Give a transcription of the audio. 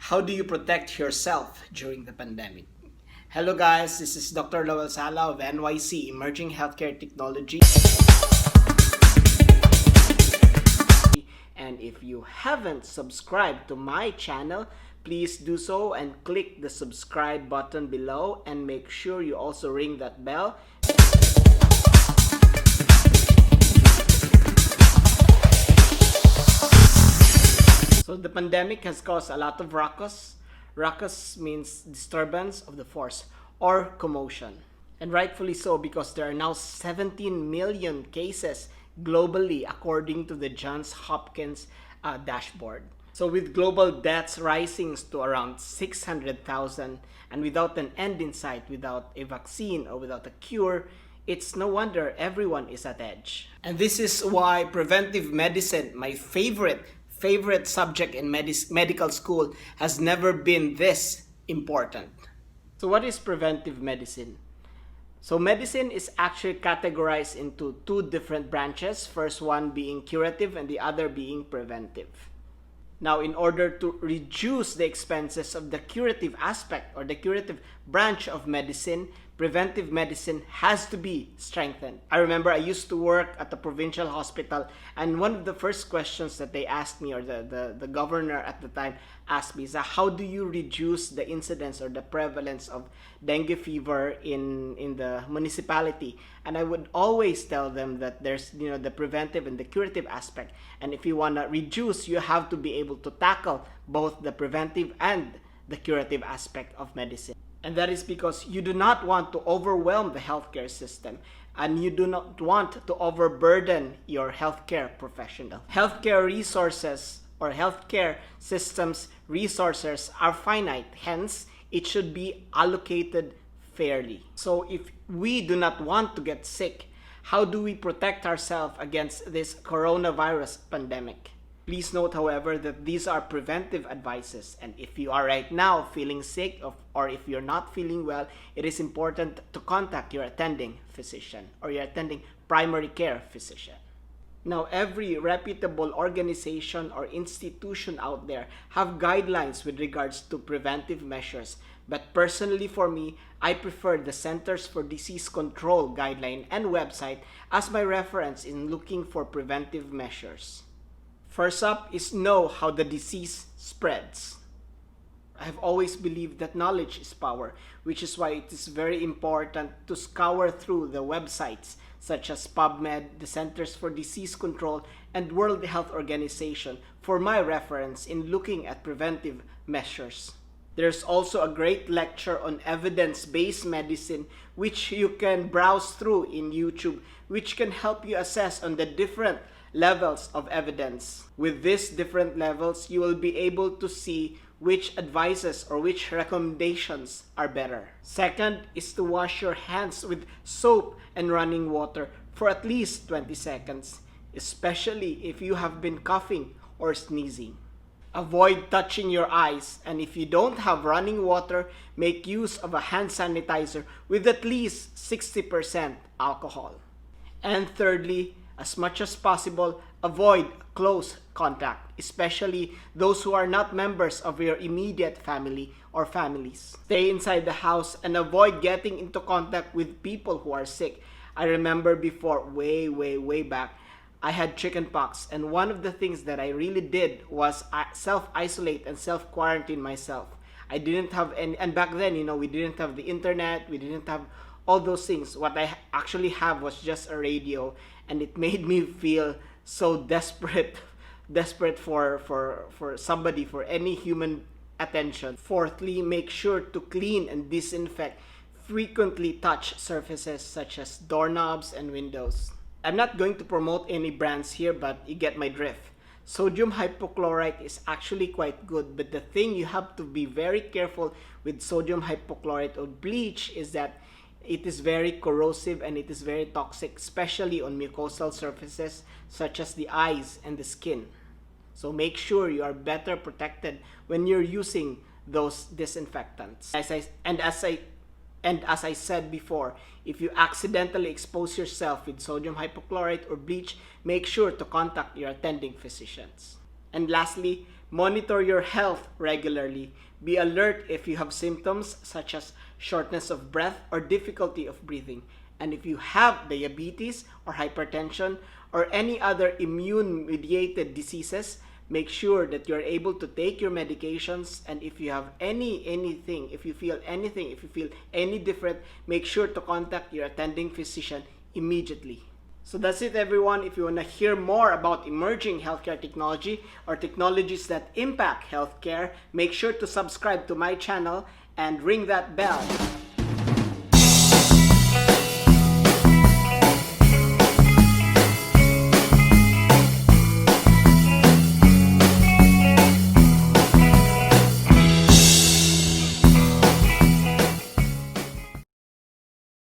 How do you protect yourself during the pandemic? Hello guys, this is Dr. Lowell Sala of NYC Emerging Healthcare Technology. And if you haven't subscribed to my channel, please do so and click the subscribe button below and make sure you also ring that bell. So the pandemic has caused a lot of ruckus. Ruckus means disturbance of the force or commotion. And rightfully so, because there are now 17 million cases globally according to the Johns Hopkins dashboard. So with global deaths rising to around 600,000 and without an end in sight, without a vaccine or without a cure, it's no wonder everyone is at edge. And this is why preventive medicine, my favorite subject in medical school, has never been this important. So what is preventive medicine? So medicine is actually categorized into two different branches, first one being curative and the other being preventive. Now, in order to reduce the expenses of the curative aspect or the curative branch of medicine, preventive medicine has to be strengthened. I remember I used to work at the provincial hospital, and one of the first questions that they asked me, or the governor at the time asked me, is how do you reduce the incidence or the prevalence of dengue fever in the municipality? And I would always tell them that there's the preventive and the curative aspect, and if you want to reduce, you have to be able to tackle both the preventive and the curative aspect of medicine. And that is because you do not want to overwhelm the healthcare system, and you do not want to overburden your healthcare professional. Healthcare resources or healthcare systems resources are finite, hence it should be allocated fairly. So if we do not want to get sick, how do we protect ourselves against this coronavirus pandemic? Please note, however, that these are preventive advices, and if you are right now feeling sick or if you're not feeling well, it is important to contact your attending physician or your attending primary care physician. Now, every reputable organization or institution out there have guidelines with regards to preventive measures, but personally for me, I prefer the Centers for Disease Control guideline and website as my reference in looking for preventive measures. First up is know how the disease spreads. I have always believed that knowledge is power, which is why it is very important to scour through the websites such as PubMed, the Centers for Disease Control, and World Health Organization for my reference in looking at preventive measures. There's also a great lecture on evidence-based medicine which you can browse through in YouTube, which can help you assess on the different levels of evidence. With these different levels, you will be able to see which advices or which recommendations are better. Second is to wash your hands with soap and running water for at least 20 seconds, especially if you have been coughing or sneezing. Avoid touching your eyes, and if you don't have running water, make use of a hand sanitizer with at least 60% alcohol. And thirdly, as much as possible, avoid close contact, especially those who are not members of your immediate family or families. Stay inside the house and avoid getting into contact with people who are sick. I remember before, way back, I had chickenpox, and one of the things that I really did was self-isolate and self-quarantine myself. I didn't have any, and back then, we didn't have the internet, we didn't have all those things. What I actually have was just a radio, and it made me feel so desperate for somebody, for any human attention. Fourthly, make sure to clean and disinfect frequently touch surfaces such as doorknobs and windows. I'm not going to promote any brands here, but you get my drift. Sodium hypochlorite is actually quite good, but the thing you have to be very careful with sodium hypochlorite or bleach is that it is very corrosive and it is very toxic, especially on mucosal surfaces such as the eyes and the skin. So make sure you are better protected when you're using those disinfectants. As I said before, if you accidentally expose yourself with sodium hypochlorite or bleach, make sure to contact your attending physicians. And lastly, Monitor your health regularly. Be alert if you have symptoms such as shortness of breath or difficulty of breathing. And if you have diabetes or hypertension or any other immune-mediated diseases, make sure that you're able to take your medications. And if you have anything, if you feel any different, make sure to contact your attending physician immediately. So that's it, everyone. If you want to hear more about emerging healthcare technology or technologies that impact healthcare, make sure to subscribe to my channel and ring that bell